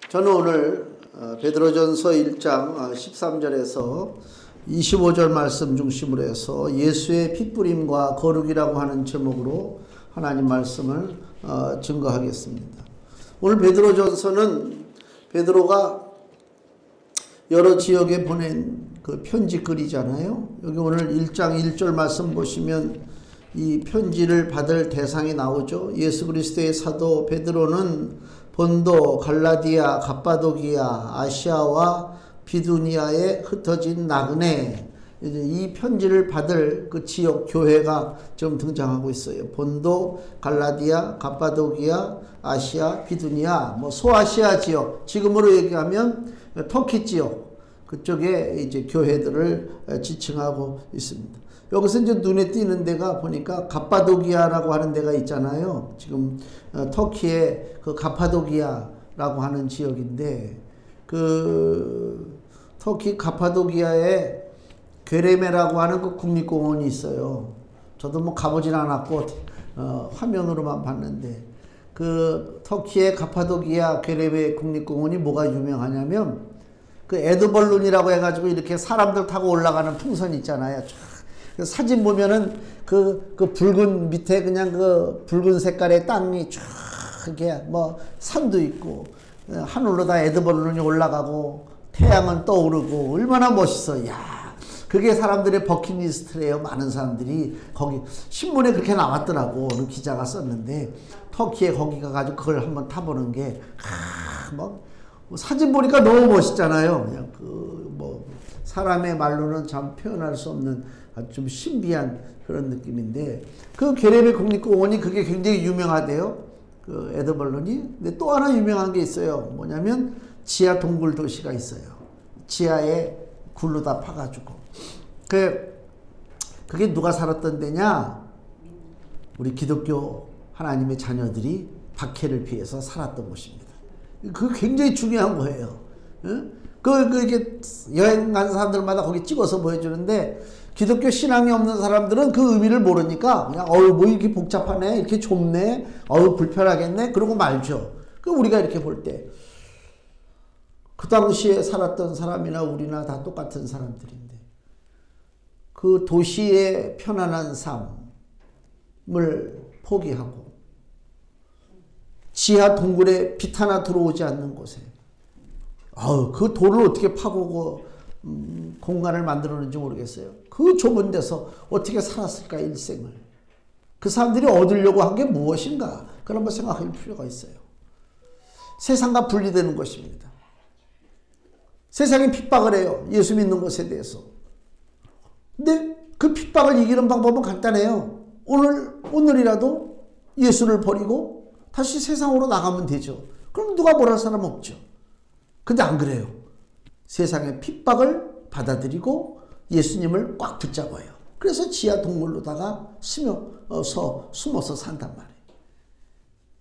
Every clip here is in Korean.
저는 오늘 베드로전서 1장 13절에서 25절 말씀 중심으로 해서 예수의 핏부림과 거룩이라고 하는 제목으로 하나님 말씀을 증거하겠습니다. 오늘 베드로전서는 베드로가 여러 지역에 보낸 그 편지 글이잖아요. 여기 오늘 1장 1절 말씀 보시면 이 편지를 받을 대상이 나오죠. 예수 그리스도의 사도 베드로는 본도, 갈라디아, 갑바도기아, 아시아와 비두니아에 흩어진 나그네, 이 편지를 받을 그 지역 교회가 좀 등장하고 있어요. 본도, 갈라디아, 갑바도기아, 아시아, 비두니아, 소아시아 지역, 지금으로 얘기하면 터키 지역, 그쪽에 이제 교회들을 지칭하고 있습니다. 여기서 이제 눈에 띄는 데가 보니까 갑바도기아라고 하는 데가 있잖아요. 지금 터키의 그 갑바도기아라고 하는 지역인데, 그 터키 갑바도기아에 괴레메라고 하는 그 국립공원이 있어요. 저도 가보진 않았고 화면으로만 봤는데, 그 터키의 갑바도기아 괴레메 국립공원이 뭐가 유명하냐면 그 에드벌룬이라고 해가지고 이렇게 사람들 타고 올라가는 풍선 있잖아요. 사진 보면은 그 붉은 밑에 그냥 그 붉은 색깔의 땅이 쫙 이렇게 산도 있고 하늘로 다 에드벌룬이 올라가고 태양은 떠오르고 얼마나 멋있어. 야, 그게 사람들의 버킷리스트래요. 많은 사람들이 거기 신문에 그렇게 나왔더라고. 어느 기자가 썼는데 터키에 거기 가가지고 그걸 한번 타보는 게 사진 보니까 너무 멋있잖아요. 그냥 사람의 말로는 참 표현할 수 없는 아주 좀 신비한 그런 느낌인데, 그 게레메 국립공원이 그게 굉장히 유명하대요. 그 에드벌룬이. 근데 또 하나 유명한 게 있어요. 뭐냐면 지하 동굴 도시가 있어요. 지하에 굴로 다 파가지고. 그게 누가 살았던 데냐? 우리 기독교 하나님의 자녀들이 박해를 피해서 살았던 곳입니다. 그게 굉장히 중요한 거예요. 이렇게 여행 간 사람들마다 거기 찍어서 보여주는데, 기독교 신앙이 없는 사람들은 그 의미를 모르니까 그냥 뭐 이렇게 복잡하네, 이렇게 좁네, 불편하겠네, 그러고 말죠. 우리가 이렇게 볼 때 그 당시에 살았던 사람이나 우리나 다 똑같은 사람들인데, 그 도시의 편안한 삶을 포기하고 지하 동굴에 빛 하나 들어오지 않는 곳에 그 돌을 어떻게 파고 공간을 만들었는지 모르겠어요. 그 좁은 데서 어떻게 살았을까, 일생을. 그 사람들이 얻으려고 한 게 무엇인가, 그런 걸 생각할 필요가 있어요. 세상과 분리되는 것입니다. 세상이 핍박을 해요, 예수 믿는 것에 대해서. 근데 그 핍박을 이기는 방법은 간단해요. 오늘이라도 예수를 버리고 다시 세상으로 나가면 되죠. 그럼 누가 뭐랄 사람 없죠. 근데 안 그래요. 세상의 핍박을 받아들이고 예수님을 꽉 붙잡아요. 그래서 지하 동굴로다가 숨어서 산단 말이에요.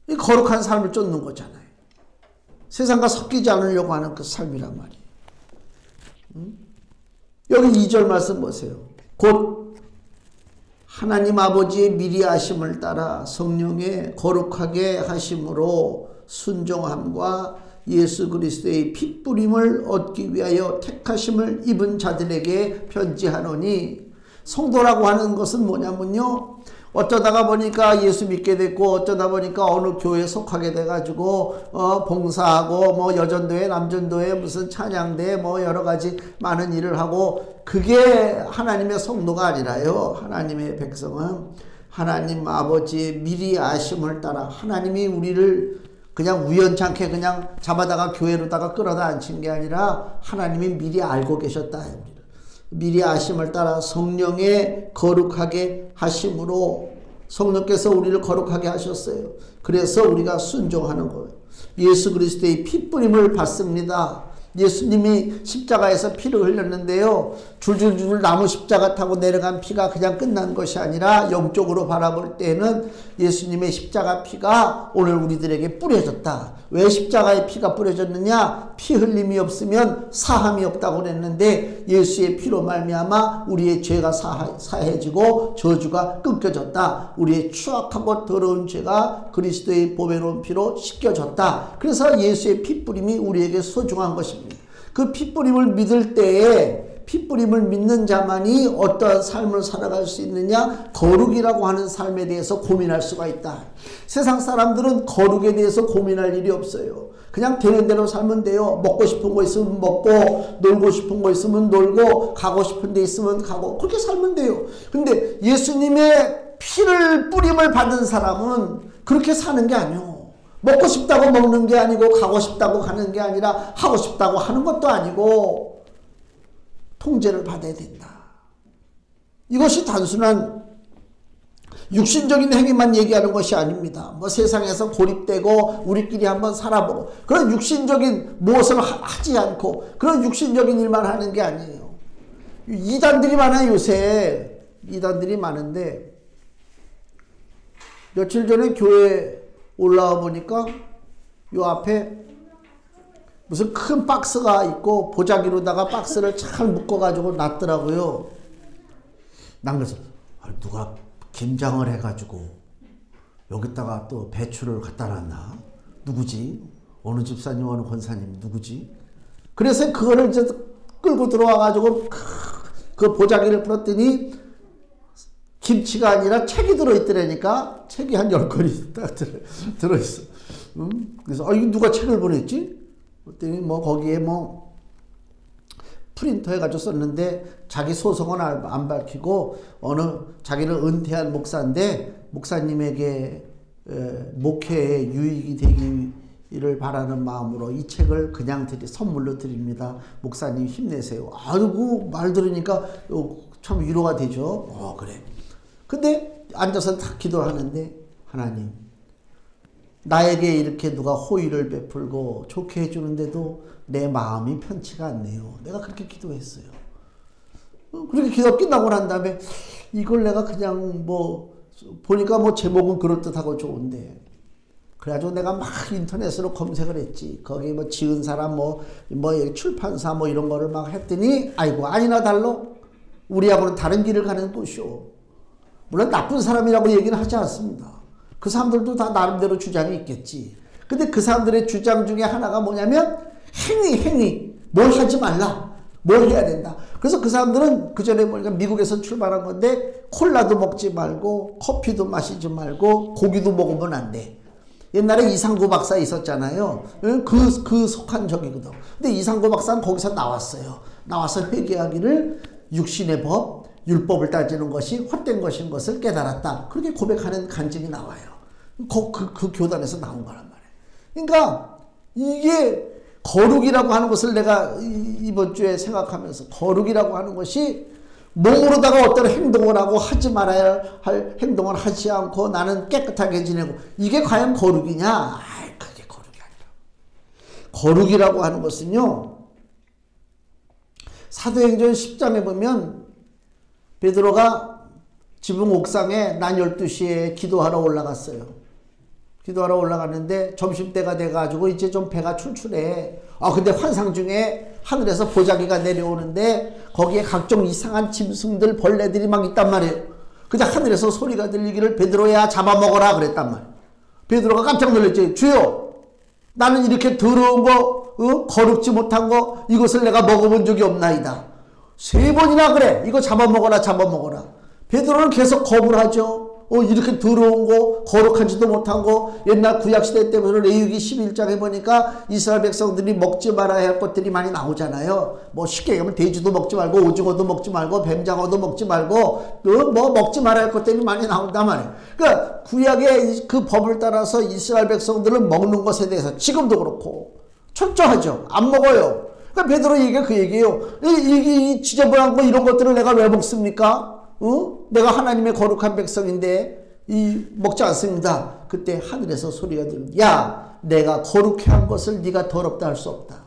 이 거룩한 삶을 쫓는 거잖아요. 세상과 섞이지 않으려고 하는 그 삶이란 말이에요. 여기 2절 말씀 보세요. 곧 하나님 아버지의 미리 아심을 따라 성령의 거룩하게 하심으로 순종함과 예수 그리스도의 핏부림을 얻기 위하여 택하심을 입은 자들에게 편지하노니, 성도라고 하는 것은 뭐냐면요, 어쩌다가 보니까 예수 믿게 됐고 어쩌다 보니까 어느 교회에 속하게 돼가지고 봉사하고 여전도회, 남전도회, 무슨 찬양대, 여러 가지 많은 일을 하고, 그게 하나님의 성도가 아니라요. 하나님의 백성은 하나님 아버지의 미리 아심을 따라, 하나님이 우리를 그냥 우연찮게 그냥 잡아다가 교회로다가 끌어다 앉힌 게 아니라 하나님이 미리 알고 계셨다. 미리 아심을 따라 성령의 거룩하게 하심으로, 성령께서 우리를 거룩하게 하셨어요. 그래서 우리가 순종하는 거예요. 예수 그리스도의 핏부림을 받습니다. 예수님이 십자가에서 피를 흘렸는데요, 줄줄줄 나무 십자가 타고 내려간 피가 그냥 끝난 것이 아니라 영적으로 바라볼 때는 예수님의 십자가 피가 오늘 우리들에게 뿌려졌다. 왜 십자가의 피가 뿌려졌느냐? 피 흘림이 없으면 사함이 없다고 그랬는데 예수의 피로 말미암아 우리의 죄가 사해지고 저주가 끊겨졌다. 우리의 추악하고 더러운 죄가 그리스도의 보배로운 피로 씻겨졌다. 그래서 예수의 피뿌림이 우리에게 소중한 것입니다. 그 피뿌림을 믿을 때에 피뿌림을 믿는 자만이 어떠한 삶을 살아갈 수 있느냐? 거룩이라고 하는 삶에 대해서 고민할 수가 있다. 세상 사람들은 거룩에 대해서 고민할 일이 없어요. 그냥 되는 대로 살면 돼요. 먹고 싶은 거 있으면 먹고, 놀고 싶은 거 있으면 놀고, 가고 싶은 데 있으면 가고, 그렇게 살면 돼요. 근데 예수님의 피를 뿌림을 받은 사람은 그렇게 사는 게 아니요. 먹고 싶다고 먹는 게 아니고, 가고 싶다고 가는 게 아니라, 하고 싶다고 하는 것도 아니고, 통제를 받아야 된다. 이것이 단순한 육신적인 행위만 얘기하는 것이 아닙니다. 뭐 세상에서 고립되고 우리끼리 한번 살아보고 그런 육신적인 무엇을 하지 않고 그런 육신적인 일만 하는 게 아니에요. 이단들이 많아요. 요새 이단들이 많은데 며칠 전에 교회 올라와 보니까 요 앞에 무슨 큰 박스가 있고 보자기로다가 박스를 잘 묶어가지고 놨더라고요. 난 그래서 누가 김장을 해가지고 여기다가 또 배추를 갖다 놨나? 누구지? 어느 집사님 어느 권사님 누구지? 그래서 그거를 이제 끌고 들어와가지고 그 보자기를 풀었더니 김치가 아니라 책이 들어있더라니까. 책이 한 10권이 딱 들어있어. 그래서 이거 누가 책을 보냈지? 그랬더니 뭐 거기에 뭐 프린터 해가지고 썼는데 자기 소속은 안 밝히고 어느 자기를 은퇴한 목사인데 목사님에게 목회에 유익이 되기를 바라는 마음으로 이 책을 그냥 선물로 드립니다. 목사님 힘내세요. 아이고 말 들으니까 참 위로가 되죠. 그래. 근데 앉아서 다 기도하는데 하나님 나에게 이렇게 누가 호의를 베풀고 좋게 해주는데도 내 마음이 편치가 않네요. 내가 그렇게 기도했어요. 그렇게 기도 끝나고 난 다음에 이걸 내가 그냥 보니까 제목은 그럴듯하고 좋은데 그래가지고 내가 막 인터넷으로 검색을 했지. 거기 지은 사람 출판사 이런 거를 막 했더니 아이고 아니나 달로 우리하고는 다른 길을 가는 것이오. 물론 나쁜 사람이라고 얘기는 하지 않습니다. 그 사람들도 다 나름대로 주장이 있겠지. 근데 그 사람들의 주장 중에 하나가 뭐냐면 행위. 뭘 하지 말라. 뭘 해야 된다. 그래서 그 사람들은 그전에 보니까 미국에서 출발한 건데 콜라도 먹지 말고 커피도 마시지 말고 고기도 먹으면 안 돼. 옛날에 이상구 박사 있었잖아요. 그 속한 적이거든. 근데 이상구 박사는 거기서 나왔어요. 나와서 회개하기를 육신의 법, 율법을 따지는 것이 헛된 것인 것을 깨달았다. 그렇게 고백하는 간증이 나와요. 그 교단에서 나온 거란 말이에요. 그러니까 이게 거룩이라고 하는 것을 내가 이번 주에 생각하면서 거룩이라고 하는 것이 몸으로다가 어떤 행동을 하고 하지 말아야 할 행동을 하지 않고 나는 깨끗하게 지내고 이게 과연 거룩이냐? 그게 거룩이 아니라. 거룩이라고 하는 것은요. 사도행전 10장에 보면 베드로가 지붕 옥상에 난 12시에 기도하러 올라갔어요. 기도하러 올라갔는데 점심때가 돼가지고 이제 좀 배가 출출해. 근데 환상 중에 하늘에서 보자기가 내려오는데 거기에 각종 이상한 짐승들 벌레들이 막 있단 말이에요. 근데 하늘에서 소리가 들리기를 베드로야 잡아먹어라 그랬단 말이에요. 베드로가 깜짝 놀랐지. 주여 나는 이렇게 더러운 거 거룩지 못한 거 이것을 내가 먹어본 적이 없나이다. 3번이나 그래. 이거 잡아먹어라. 베드로는 계속 거부를 하죠. 이렇게 더러운 거, 거룩하지도 못한 거, 옛날 구약시대 때문에 레위기 11장에 보니까 이스라엘 백성들이 먹지 말아야 할 것들이 많이 나오잖아요. 쉽게 얘기하면 돼지도 먹지 말고, 오징어도 먹지 말고, 뱀장어도 먹지 말고, 먹지 말아야 할 것들이 많이 나온단 말이에요. 그러니까 구약의 그 법을 따라서 이스라엘 백성들은 먹는 것에 대해서 지금도 그렇고, 철저하죠. 안 먹어요. 그러니까 베드로 얘기가 그 얘기예요. 이 지저분한 거 이런 것들을 내가 왜 먹습니까? 내가 하나님의 거룩한 백성인데 먹지 않습니다. 그때 하늘에서 소리가 들립니다. 야, 내가 거룩해 한 것을 네가 더럽다 할 수 없다.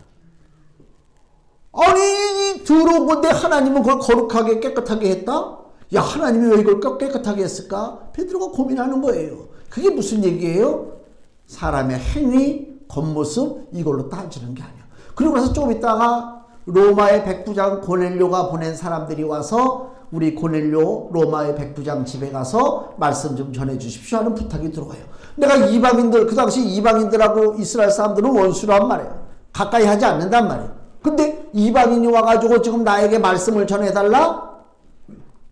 아니 더러운 건데 하나님은 그걸 거룩하게 깨끗하게 했다? 야, 하나님이 왜 이걸 깨끗하게 했을까? 베드로가 고민하는 거예요. 그게 무슨 얘기예요? 사람의 행위, 겉모습 이걸로 따지는 게 아니야. 그리고 나서 조금 있다가 로마의 백부장 고넬료가 보낸 사람들이 와서 우리 고넬료 로마의 백부장 집에 가서 말씀 좀 전해 주십시오 하는 부탁이 들어와요. 내가 이방인들, 그 당시 이방인들하고 이스라엘 사람들은 원수란 말이에요. 가까이 하지 않는단 말이에요. 근데 이방인이 와가지고 지금 나에게 말씀을 전해달라?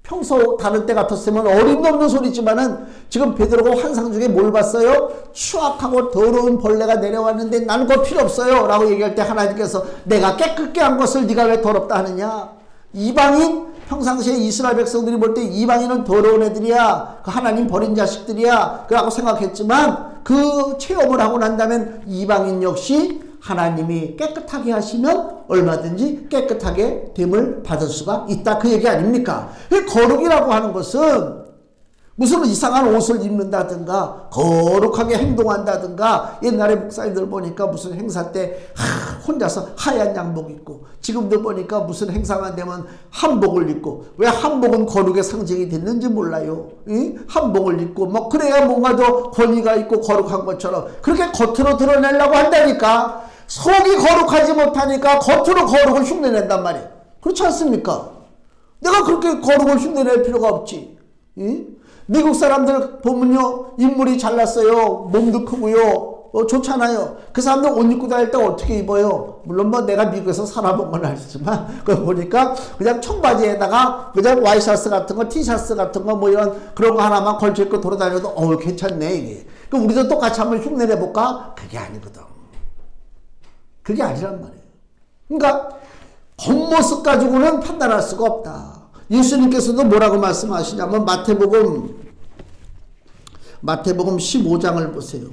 평소 다른 때 같았으면 어림도 없는 소리지만은 지금 베드로가 환상 중에 뭘 봤어요? 추악하고 더러운 벌레가 내려왔는데 나는 그거 필요 없어요 라고 얘기할 때 하나님께서 내가 깨끗게 한 것을 네가 왜 더럽다 하느냐? 이방인? 평상시에 이스라엘 백성들이 볼 때 이방인은 더러운 애들이야, 그 하나님 버린 자식들이야 라고 생각했지만 그 체험을 하고 난 다음엔 이방인 역시 하나님이 깨끗하게 하시면 얼마든지 깨끗하게 됨을 받을 수가 있다, 그 얘기 아닙니까? 거룩이라고 하는 것은 무슨 이상한 옷을 입는다든가 거룩하게 행동한다든가, 옛날에 목사님들 보니까 무슨 행사 때 혼자서 하얀 양복 입고, 지금도 보니까 무슨 행사가 되면 한복을 입고, 왜 한복은 거룩의 상징이 됐는지 몰라요. 한복을 입고 뭐 그래야 뭔가 더 권위가 있고 거룩한 것처럼 그렇게 겉으로 드러내려고 한다니까. 속이 거룩하지 못하니까 겉으로 거룩을 흉내낸단 말이에요. 그렇지 않습니까? 내가 그렇게 거룩을 흉내낼 필요가 없지. 미국 사람들 보면요, 인물이 잘났어요. 몸도 크고요. 좋잖아요. 그 사람들 옷 입고 다닐 때 어떻게 입어요? 물론 뭐 내가 미국에서 살아본 건 아니지만 그거 보니까 그냥 청바지에다가 그냥 와이셔츠 같은 거, 티셔츠 같은 거 뭐 이런 그런 거 하나만 걸쳐 입고 돌아다녀도 괜찮네 이게. 그럼 우리도 똑같이 한번 흉내내 볼까? 그게 아니거든. 그게 아니란 말이에요. 그러니까 겉모습 가지고는 판단할 수가 없다. 예수님께서도 뭐라고 말씀하시냐면 마태복음 15장을 보세요.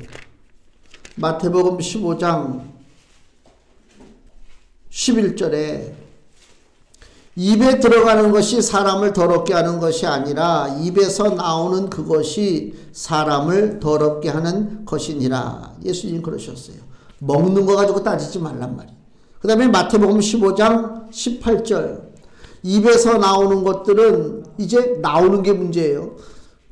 마태복음 15장 11절에 입에 들어가는 것이 사람을 더럽게 하는 것이 아니라 입에서 나오는 그것이 사람을 더럽게 하는 것이니라. 예수님 그러셨어요. 먹는 거 가지고 따지지 말란 말이에요. 그 다음에 마태복음 15장 18절, 입에서 나오는 것들은 이제 나오는 게 문제예요.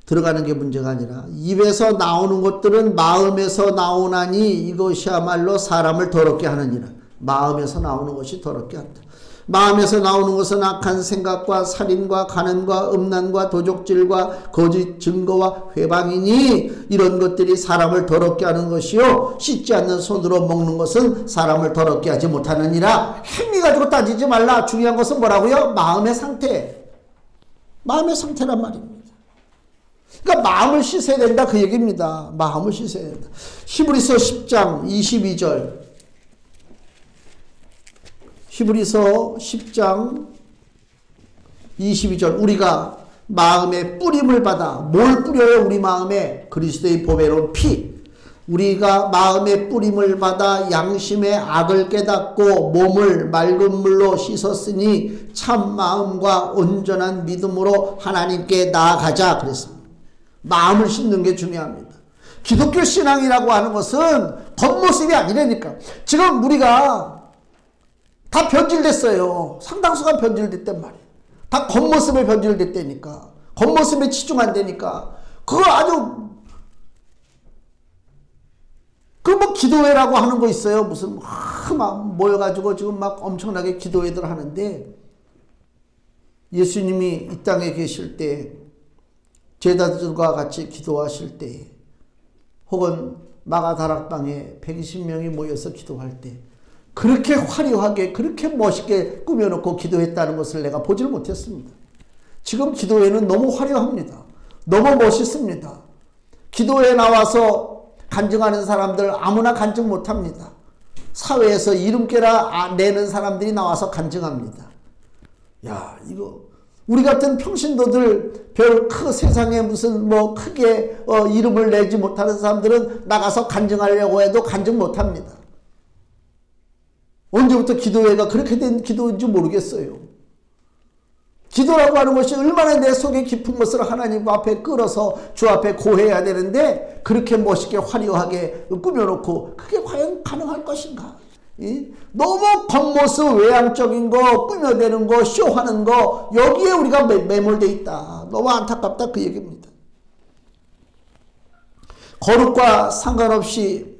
들어가는 게 문제가 아니라 입에서 나오는 것들은 마음에서 나오나니 이것이야말로 사람을 더럽게 하느니라. 마음에서 나오는 것이 더럽게 한다. 마음에서 나오는 것은 악한 생각과 살인과 간음과 음란과 도적질과 거짓 증거와 회방이니 이런 것들이 사람을 더럽게 하는 것이요 씻지 않는 손으로 먹는 것은 사람을 더럽게 하지 못하느니라. 행위 가지고 따지지 말라. 중요한 것은 뭐라고요? 마음의 상태. 마음의 상태란 말입니다. 그러니까 마음을 씻어야 된다 그 얘기입니다. 마음을 씻어야 된다. 히브리서 10장 22절, 히브리서 10장 22절, 우리가 마음에 뿌림을 받아, 뭘 뿌려요? 우리 마음에 그리스도의 보배로운 피. 우리가 마음에 뿌림을 받아 양심의 악을 깨닫고 몸을 맑은 물로 씻었으니 참 마음과 온전한 믿음으로 하나님께 나아가자 그랬습니다. 마음을 씻는 게 중요합니다. 기독교 신앙이라고 하는 것은 겉모습이 아니라니까. 지금 우리가 다 변질됐어요. 상당수가 변질됐단 말이에요. 다 겉모습에 변질됐다니까. 겉모습에 치중한다니까. 그거 아주 그 뭐 기도회라고 하는 거 있어요. 무슨 막 모여가지고 지금 막 엄청나게 기도회들 하는데, 예수님이 이 땅에 계실 때 제자들과 같이 기도하실 때, 혹은 마가다락방에 120명이 모여서 기도할 때 그렇게 화려하게 그렇게 멋있게 꾸며놓고 기도했다는 것을 내가 보질 못했습니다. 지금 기도회는 너무 화려합니다. 너무 멋있습니다. 기도회에 나와서 간증하는 사람들 아무나 간증 못합니다. 사회에서 이름깨라 내는 사람들이 나와서 간증합니다. 야, 이거 우리 같은 평신도들 별 세상에 무슨 뭐 크게 이름을 내지 못하는 사람들은 나가서 간증하려고 해도 간증 못합니다. 언제부터 기도회가 그렇게 된 기도인지 모르겠어요. 기도라고 하는 것이 얼마나 내 속에 깊은 것을 하나님 앞에 끌어서 주 앞에 고해야 되는데 그렇게 멋있게 화려하게 꾸며놓고 그게 과연 가능할 것인가? 너무 겉모습 외향적인 거, 꾸며대는 거, 쇼하는 거, 여기에 우리가 매몰돼 있다. 너무 안타깝다 그 얘기입니다. 거룩과 상관없이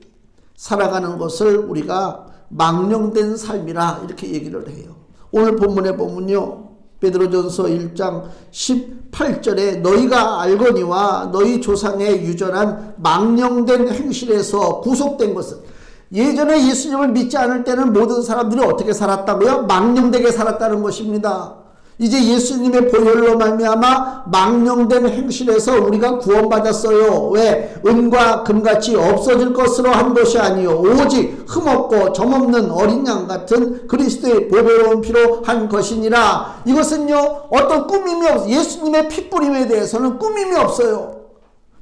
살아가는 것을 우리가 망령된 삶이라 이렇게 얘기를 해요. 오늘 본문에 보면요. 베드로전서 1장 18절에 너희가 알거니와 너희 조상의 유전한 망령된 행실에서 구속된 것은, 예전에 예수님을 믿지 않을 때는 모든 사람들이 어떻게 살았다고요? 망령되게 살았다는 것입니다. 이제 예수님의 보혈로 말미암아 망령된 행실에서 우리가 구원받았어요. 왜? 은과 금같이 없어질 것으로 한 것이 아니요 오직 흠없고 점없는 어린 양 같은 그리스도의 보배로운 피로 한 것이니라. 이것은요 어떤 꾸밈이 없어요. 예수님의 피 뿌림에 대해서는 꾸밈이 없어요.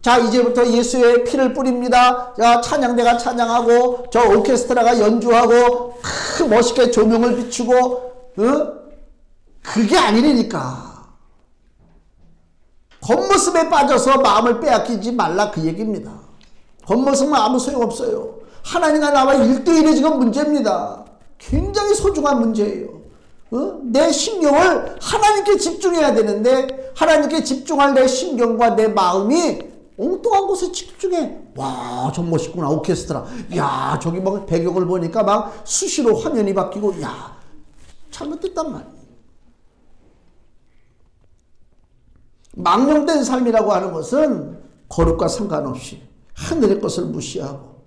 자, 이제부터 예수의 피를 뿌립니다. 자, 찬양대가 찬양하고 저 오케스트라가 연주하고 멋있게 조명을 비추고 그게 아니라니까. 겉모습에 빠져서 마음을 빼앗기지 말라 그 얘기입니다. 겉모습은 아무 소용없어요. 하나님과 나와 1대1의 지금 문제입니다. 굉장히 소중한 문제예요. 내 신경을 하나님께 집중해야 되는데 하나님께 집중할 내 신경과 내 마음이 엉뚱한 곳에 집중해. 와, 저 멋있구나 오케스트라. 야, 저기 막 배경을 보니까 막 수시로 화면이 바뀌고, 야, 잘못됐단 말이에요. 망령된 삶이라고 하는 것은 거룩과 상관없이 하늘의 것을 무시하고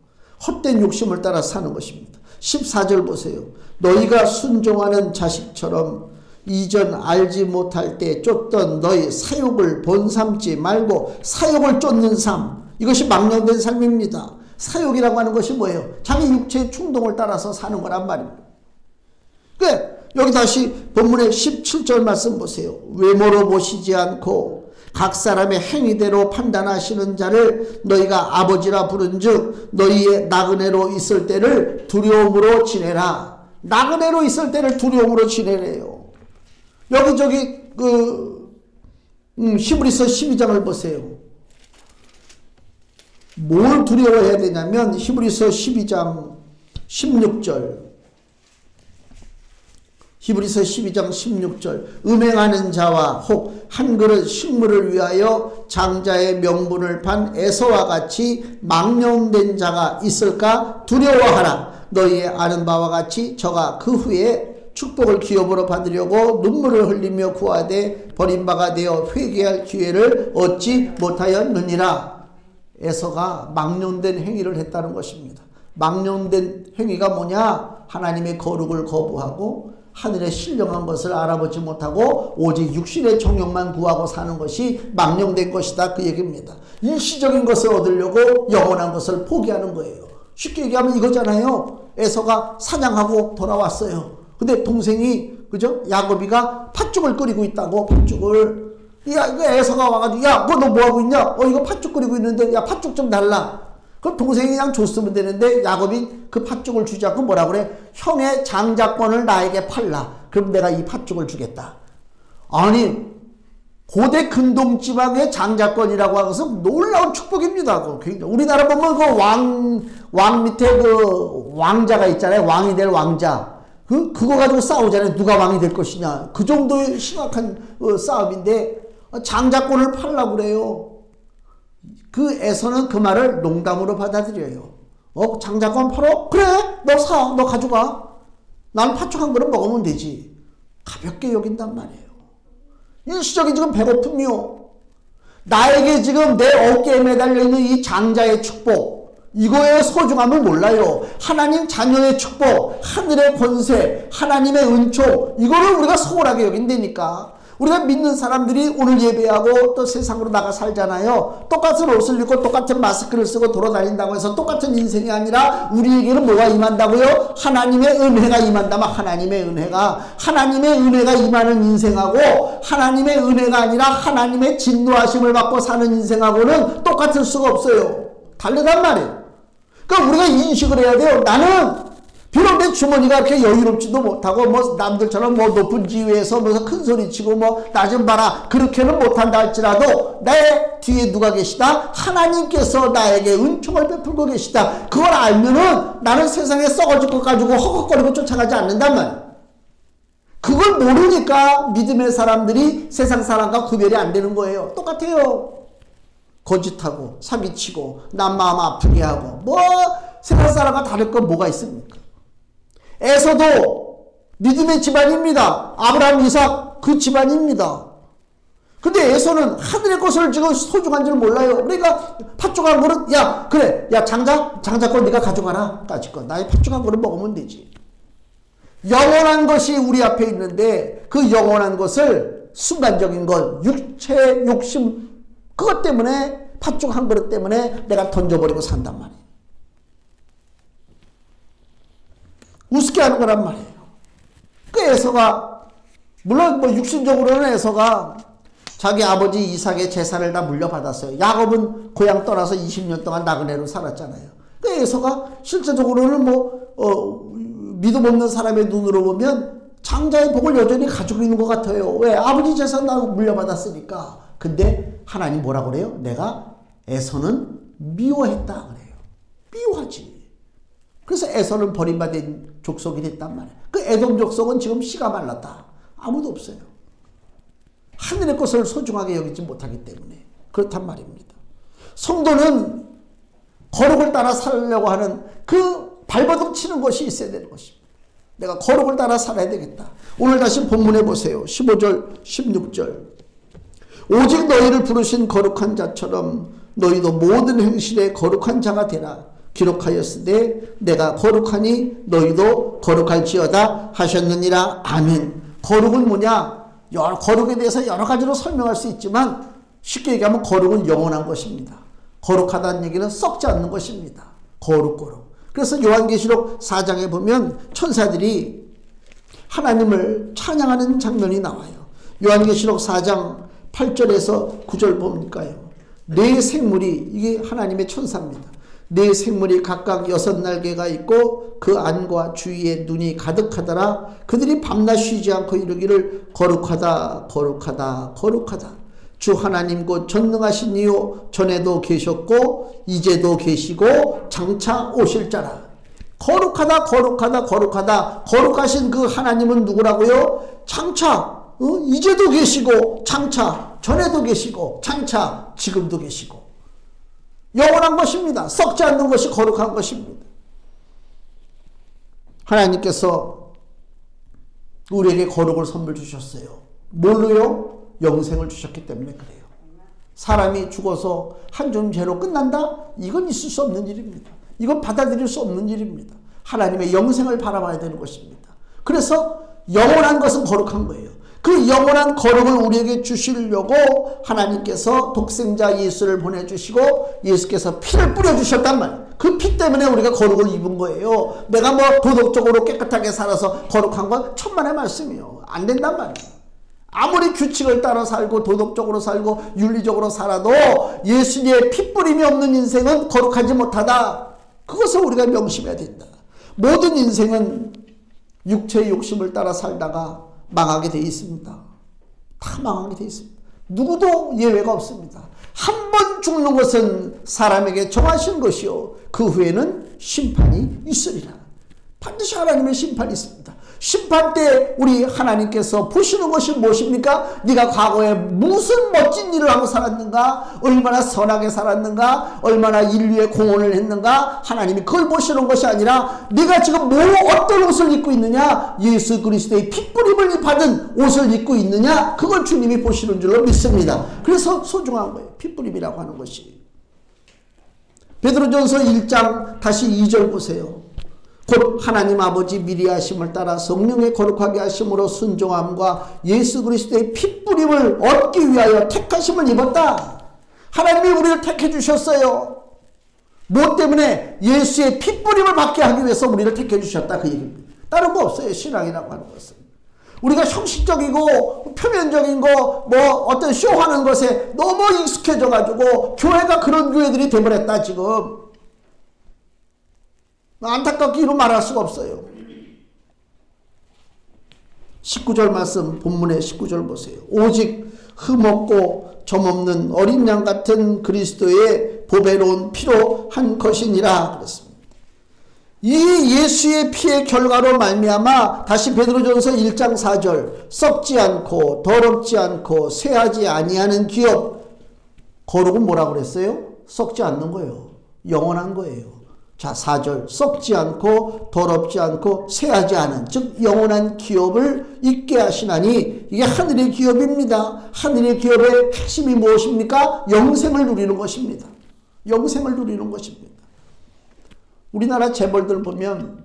헛된 욕심을 따라 사는 것입니다. 14절 보세요. 너희가 순종하는 자식처럼 이전 알지 못할 때 쫓던 너희 사욕을 본삼지 말고 사욕을 쫓는 삶, 이것이 망령된 삶입니다. 사욕이라고 하는 것이 뭐예요? 자기 육체의 충동을 따라서 사는 거란 말입니다. 여기 다시 본문의 17절 말씀 보세요. 외모로 보시지 않고 각 사람의 행위대로 판단하시는 자를 너희가 아버지라 부른즉 너희의 나그네로 있을 때를 두려움으로 지내라. 나그네로 있을 때를 두려움으로 지내래요. 여기저기 히브리서 12장을 보세요. 뭘 두려워해야 되냐면 히브리서 12장 16절, 히브리서 12장 16절 음행하는 자와 혹 한 그릇 식물을 위하여 장자의 명분을 판 에서와 같이 망령된 자가 있을까 두려워하라. 너희의 아는 바와 같이 저가 그 후에 축복을 기업으로 받으려고 눈물을 흘리며 구하되 버림바가 되어 회개할 기회를 얻지 못하였느니라. 에서가 망령된 행위를 했다는 것입니다. 망령된 행위가 뭐냐? 하나님의 거룩을 거부하고 하늘의 신령한 것을 알아보지 못하고 오직 육신의 정욕만 구하고 사는 것이 망령된 것이다 그 얘기입니다. 일시적인 것을 얻으려고 영원한 것을 포기하는 거예요. 쉽게 얘기하면 이거잖아요. 에서가 사냥하고 돌아왔어요. 근데 동생이 그죠? 야곱이가 팥죽을 끓이고 있다고. 팥죽을, 야, 이거 에서가 와가지고 야, 너 뭐하고 있냐? 이거 팥죽 끓이고 있는데 야, 팥죽 좀 달라. 그럼 동생이 그냥 줬으면 되는데 야곱이 그 팥죽을 주지 않고 뭐라 그래? 형의 장자권을 나에게 팔라. 그럼 내가 이 팥죽을 주겠다. 아니, 고대 근동지방의 장자권이라고 하는 것은 놀라운 축복입니다. 우리나라 보면 그 왕 밑에 그 왕자가 있잖아요. 왕이 될 왕자. 그거 가지고 싸우잖아요. 누가 왕이 될 것이냐. 그 정도의 심각한 싸움인데 장자권을 팔라고 그래요. 그 에서는 그 말을 농담으로 받아들여요. 장자권 팔어? 그래, 너 사, 너 가져가. 난 팥죽 한 그릇 먹으면 되지. 가볍게 여긴단 말이에요. 일시적인 지금 배고픔이요. 나에게 지금 내 어깨에 매달려 있는 이 장자의 축복, 이거의 소중함을 몰라요. 하나님 자녀의 축복, 하늘의 권세, 하나님의 은총, 이거를 우리가 소홀하게 여긴다니까. 우리가 믿는 사람들이 오늘 예배하고 또 세상으로 나가 살잖아요. 똑같은 옷을 입고 똑같은 마스크를 쓰고 돌아다닌다고 해서 똑같은 인생이 아니라 우리에게는 뭐가 임한다고요? 하나님의 은혜가 임한다면 하나님의 은혜가 임하는 인생하고 하나님의 은혜가 아니라 하나님의 진노하심을 받고 사는 인생하고는 똑같을 수가 없어요. 다르단 말이에요. 그러니까 우리가 인식을 해야 돼요. 나는 비록 내 주머니가 그렇게 여유롭지도 못하고 뭐 남들처럼 뭐 높은 지위에서 무슨 큰 소리 치고 뭐 나 좀 봐라 그렇게는 못한다 할지라도 내 뒤에 누가 계시다? 하나님께서 나에게 은총을 베풀고 계시다. 그걸 알면은 나는 세상에 썩어질 것 가지고 허걱거리고 쫓아가지 않는단 말이야. 그걸 모르니까 믿음의 사람들이 세상 사람과 구별이 안 되는 거예요. 똑같아요. 거짓하고 사기치고 남 마음 아프게 하고 뭐 세상 사람과 다를 건 뭐가 있습니까? 에서도 믿음의 집안입니다. 아브라함, 이삭 그 집안입니다. 근데 에서는 하늘의 것을 지금 소중한 줄 몰라요. 그러니까 팥죽한 그릇, 야 그래, 야 장자 거 네가 가져가라. 까짓 거 나의 팥죽한 그릇 먹으면 되지. 영원한 것이 우리 앞에 있는데 그 영원한 것을 순간적인 것, 육체 욕심 그것 때문에 팥죽 한 그릇 때문에 내가 던져버리고 산단 말이에요. 우습게 하는 거란 말이에요. 그 에서가 물론 뭐 육신적으로는 에서가 자기 아버지 이삭의 재산을 다 물려받았어요. 야곱은 고향 떠나서 20년 동안 나그네로 살았잖아요. 그 에서가 실제적으로는 믿음 없는 사람의 눈으로 보면 장자의 복을 여전히 가지고 있는 것 같아요. 왜? 아버지 재산 다 물려받았으니까. 근데 하나님 뭐라 그래요? 내가 에서는 미워했다 그래요. 미워하지. 그래서 에서는 버림받은 족속이 됐단 말이에요. 그 에돔 족속은 지금 씨가 말랐다. 아무도 없어요. 하늘의 것을 소중하게 여기지 못하기 때문에 그렇단 말입니다. 성도는 거룩을 따라 살려고 하는 그 발버둥 치는 것이 있어야 되는 것입니다. 내가 거룩을 따라 살아야 되겠다. 오늘 다시 본문에 보세요. 15절 16절 오직 너희를 부르신 거룩한 자처럼 너희도 모든 행실에 거룩한 자가 되라. 기록하였으되 내가 거룩하니 너희도 거룩할지어다 하셨느니라. 아멘. 거룩은 뭐냐? 거룩에 대해서 여러 가지로 설명할 수 있지만 쉽게 얘기하면 거룩은 영원한 것입니다. 거룩하다는 얘기는 썩지 않는 것입니다. 거룩. 그래서 요한계시록 4장에 보면 천사들이 하나님을 찬양하는 장면이 나와요. 요한계시록 4장 8절에서 9절 보니까요. 네 생물이, 이게 하나님의 천사입니다. 네 생물이 각각 6날개가 있고 그 안과 주위에 눈이 가득하더라. 그들이 밤낮 쉬지 않고 이르기를 거룩하다 거룩하다 거룩하다. 주 하나님 곧 전능하신 이요 전에도 계셨고 이제도 계시고 장차 오실 자라. 거룩하다 거룩하다 거룩하다. 거룩하신 그 하나님은 누구라고요? 장차 이제도 계시고 장차 전에도 계시고 장차 지금도 계시고 영원한 것입니다. 썩지 않는 것이 거룩한 것입니다. 하나님께서 우리에게 거룩을 선물 주셨어요. 뭘로요? 영생을 주셨기 때문에 그래요. 사람이 죽어서 한 줌 죄로 끝난다? 이건 있을 수 없는 일입니다. 이건 받아들일 수 없는 일입니다. 하나님의 영생을 바라봐야 되는 것입니다. 그래서 영원한 것은 거룩한 거예요. 그 영원한 거룩을 우리에게 주시려고 하나님께서 독생자 예수를 보내주시고 예수께서 피를 뿌려주셨단 말이에요. 그 피 때문에 우리가 거룩을 입은 거예요. 내가 뭐 도덕적으로 깨끗하게 살아서 거룩한 건 천만의 말씀이에요. 안 된단 말이에요. 아무리 규칙을 따라 살고 도덕적으로 살고 윤리적으로 살아도 예수님의 핏뿌림이 없는 인생은 거룩하지 못하다. 그것을 우리가 명심해야 된다. 모든 인생은 육체의 욕심을 따라 살다가 망하게 되어 있습니다. 다 망하게 되어 있습니다. 누구도 예외가 없습니다. 한 번 죽는 것은 사람에게 정하신 것이요 그 후에는 심판이 있으리라. 반드시 하나님의 심판이 있습니다. 심판 때 우리 하나님께서 보시는 것이 무엇입니까? 네가 과거에 무슨 멋진 일을 하고 살았는가? 얼마나 선하게 살았는가? 얼마나 인류에 공헌을 했는가? 하나님이 그걸 보시는 것이 아니라 네가 지금 어떤 옷을 입고 있느냐? 예수 그리스도의 핏뿌림을 받은 옷을 입고 있느냐? 그걸 주님이 보시는 줄로 믿습니다. 그래서 소중한 거예요. 핏뿌림이라고 하는 것이. 베드로전서 1장 다시 2절 보세요. 곧 하나님 아버지 미리 하심을 따라 성령의 거룩하게 하심으로 순종함과 예수 그리스도의 핏뿌림을 얻기 위하여 택하심을 입었다. 하나님이 우리를 택해 주셨어요. 무엇 때문에? 예수의 핏뿌림을 받게 하기 위해서 우리를 택해 주셨다 그 얘기입니다. 다른 거 없어요. 신앙이라고 하는 것은. 우리가 형식적이고 표면적인 거 어떤 쇼하는 것에 너무 익숙해져 가지고 교회가 그런 교회들이 되버렸다 지금. 안타깝기로 말할 수가 없어요. 19절 말씀 본문의 19절 보세요. 오직 흠없고 점없는 어린 양 같은 그리스도의 보배로운 피로 한 것이니라 그랬습니다. 이 예수의 피의 결과로 말미암아 다시 베드로전서 1장 4절 썩지 않고 더럽지 않고 쇠하지 아니하는 기업. 거룩은 뭐라고 그랬어요? 썩지 않는 거예요. 영원한 거예요. 자, 4절. 썩지 않고 더럽지 않고 쇠하지 않은, 즉 영원한 기업을 있게 하시나니, 이게 하늘의 기업입니다. 하늘의 기업의 핵심이 무엇입니까? 영생을 누리는 것입니다. 영생을 누리는 것입니다. 우리나라 재벌들 보면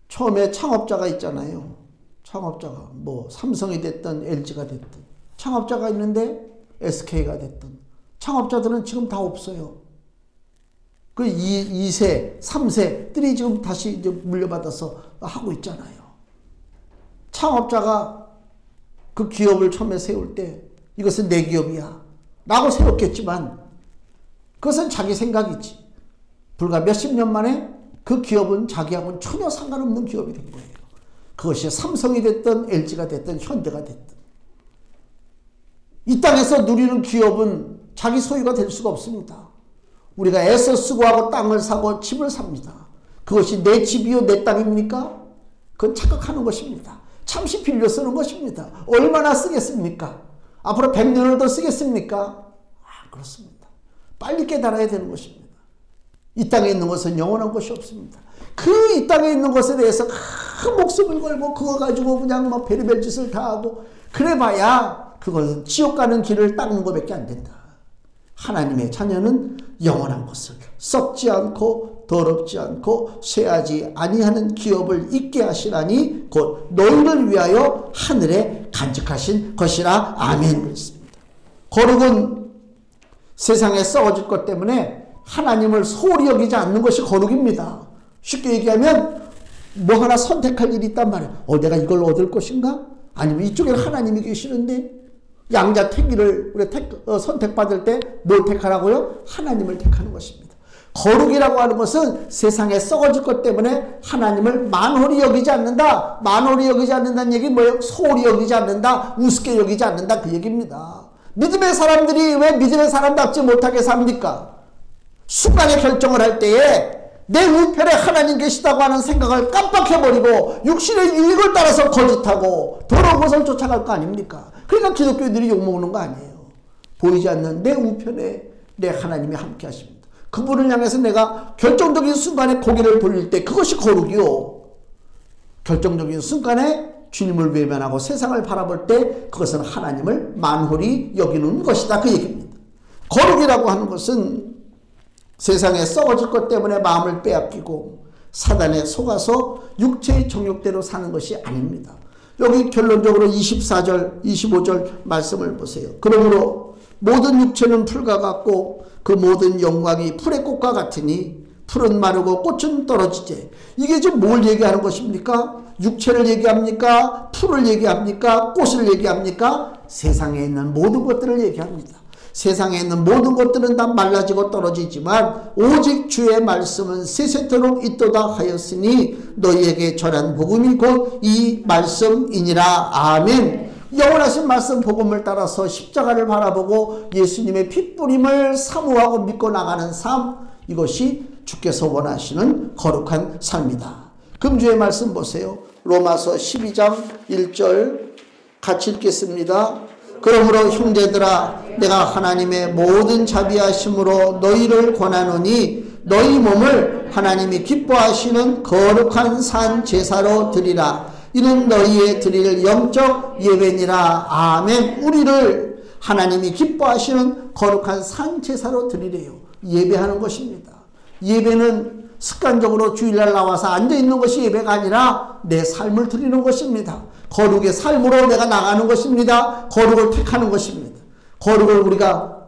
처음에 창업자가 있잖아요. 창업자가 뭐 삼성이 됐든 LG가 됐든 창업자가 있는데 SK가 됐든 창업자들은 지금 다 없어요. 그 2세, 3세들이 지금 다시 이제 물려받아서 하고 있잖아요. 창업자가 그 기업을 처음에 세울 때 이것은 내 기업이야 라고 세웠겠지만 그것은 자기 생각이지. 불과 몇십 년 만에 그 기업은 자기하고는 전혀 상관없는 기업이 된 거예요. 그것이 삼성이 됐든 LG가 됐든 현대가 됐든. 이 땅에서 누리는 기업은 자기 소유가 될 수가 없습니다. 우리가 애써 수고하고 땅을 사고 집을 삽니다. 그것이 내 집이요 내 땅입니까? 그건 착각하는 것입니다. 잠시 빌려 쓰는 것입니다. 얼마나 쓰겠습니까? 앞으로 100년을 더 쓰겠습니까? 그렇습니다. 빨리 깨달아야 되는 것입니다. 이 땅에 있는 것은 영원한 것이 없습니다. 그 이 땅에 있는 것에 대해서 큰 목숨을 걸고 그거 가지고 그냥 뭐 별의별 짓을 다 하고 그래봐야 그것은 지옥 가는 길을 닦는 것밖에 안 된다. 하나님의 자녀는 영원한 것을 썩지 않고 더럽지 않고 쇠하지 아니하는 기업을 있게 하시나니 곧 너희를 위하여 하늘에 간직하신 것이라. 아멘. 그렇습니다. 거룩은 세상에 썩어질 것 때문에 하나님을 소홀히 여기지 않는 것이 거룩입니다. 쉽게 얘기하면 뭐 하나 선택할 일이 있단 말이에요. 내가 이걸 얻을 것인가? 아니면 이쪽에 하나님이 계시는데 양자택일을 우리가 선택받을 때 뭘 택하라고요? 하나님을 택하는 것입니다. 거룩이라고 하는 것은 세상에 썩어질 것 때문에 하나님을 만홀히 여기지 않는다. 만홀히 여기지 않는다는 얘기는 뭐예요? 소홀히 여기지 않는다. 우습게 여기지 않는다. 그 얘기입니다. 믿음의 사람들이 왜 믿음의 사람답지 못하게 삽니까? 순간에 결정을 할 때에 내 우편에 하나님 계시다고 하는 생각을 깜빡해버리고 육신의 유익을 따라서 거짓하고 더러운 것을 쫓아갈 거 아닙니까? 그러니까 기독교인들이 욕먹는 거 아니에요. 보이지 않는 내 우편에 내 하나님이 함께 하십니다. 그분을 향해서 내가 결정적인 순간에 고개를 돌릴 때 그것이 거룩이요. 결정적인 순간에 주님을 외면하고 세상을 바라볼 때 그것은 하나님을 만홀히 여기는 것이다. 그 얘기입니다. 거룩이라고 하는 것은 세상에 썩어질 것 때문에 마음을 빼앗기고 사단에 속아서 육체의 정욕대로 사는 것이 아닙니다. 여기 결론적으로 24절, 25절 말씀을 보세요. 그러므로 모든 육체는 풀과 같고 그 모든 영광이 풀의 꽃과 같으니 풀은 마르고 꽃은 떨어지지. 이게 지금 뭘 얘기하는 것입니까? 육체를 얘기합니까? 풀을 얘기합니까? 꽃을 얘기합니까? 세상에 있는 모든 것들을 얘기합니다. 세상에 있는 모든 것들은 다 말라지고 떨어지지만 오직 주의 말씀은 세세토록 있도다 하였으니 너희에게 전한 복음이 곧 이 말씀이니라. 아멘. 영원하신 말씀 복음을 따라서 십자가를 바라보고 예수님의 핏부림을 사모하고 믿고 나가는 삶, 이것이 주께서 원하시는 거룩한 삶이다. 금주의 말씀 보세요. 로마서 12장 1절 같이 읽겠습니다. 그러므로 형제들아 내가 하나님의 모든 자비하심으로 너희를 권하노니 너희 몸을 하나님이 기뻐하시는 거룩한 산 제사로 드리라. 이는 너희의 드릴 영적 예배니라. 아멘. 우리를 하나님이 기뻐하시는 거룩한 산 제사로 드리래요. 예배하는 것입니다. 예배는 습관적으로 주일날 나와서 앉아있는 것이 예배가 아니라 내 삶을 드리는 것입니다. 거룩의 삶으로 내가 나가는 것입니다. 거룩을 택하는 것입니다. 거룩을 우리가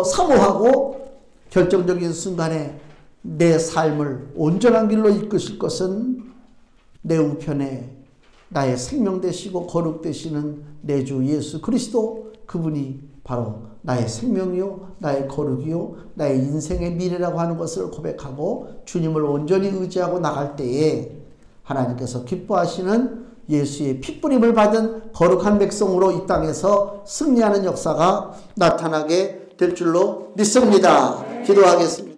사모하고 결정적인 순간에 내 삶을 온전한 길로 이끄실 것은 내 우편에 나의 생명 되시고 거룩 되시는 내 주 예수 그리스도, 그분이 바로 나의 생명이요 나의 거룩이요 나의 인생의 미래라고 하는 것을 고백하고 주님을 온전히 의지하고 나갈 때에 하나님께서 기뻐하시는 예수의 핏부림을 받은 거룩한 백성으로 이 땅에서 승리하는 역사가 나타나게 될 줄로 믿습니다. 기도하겠습니다.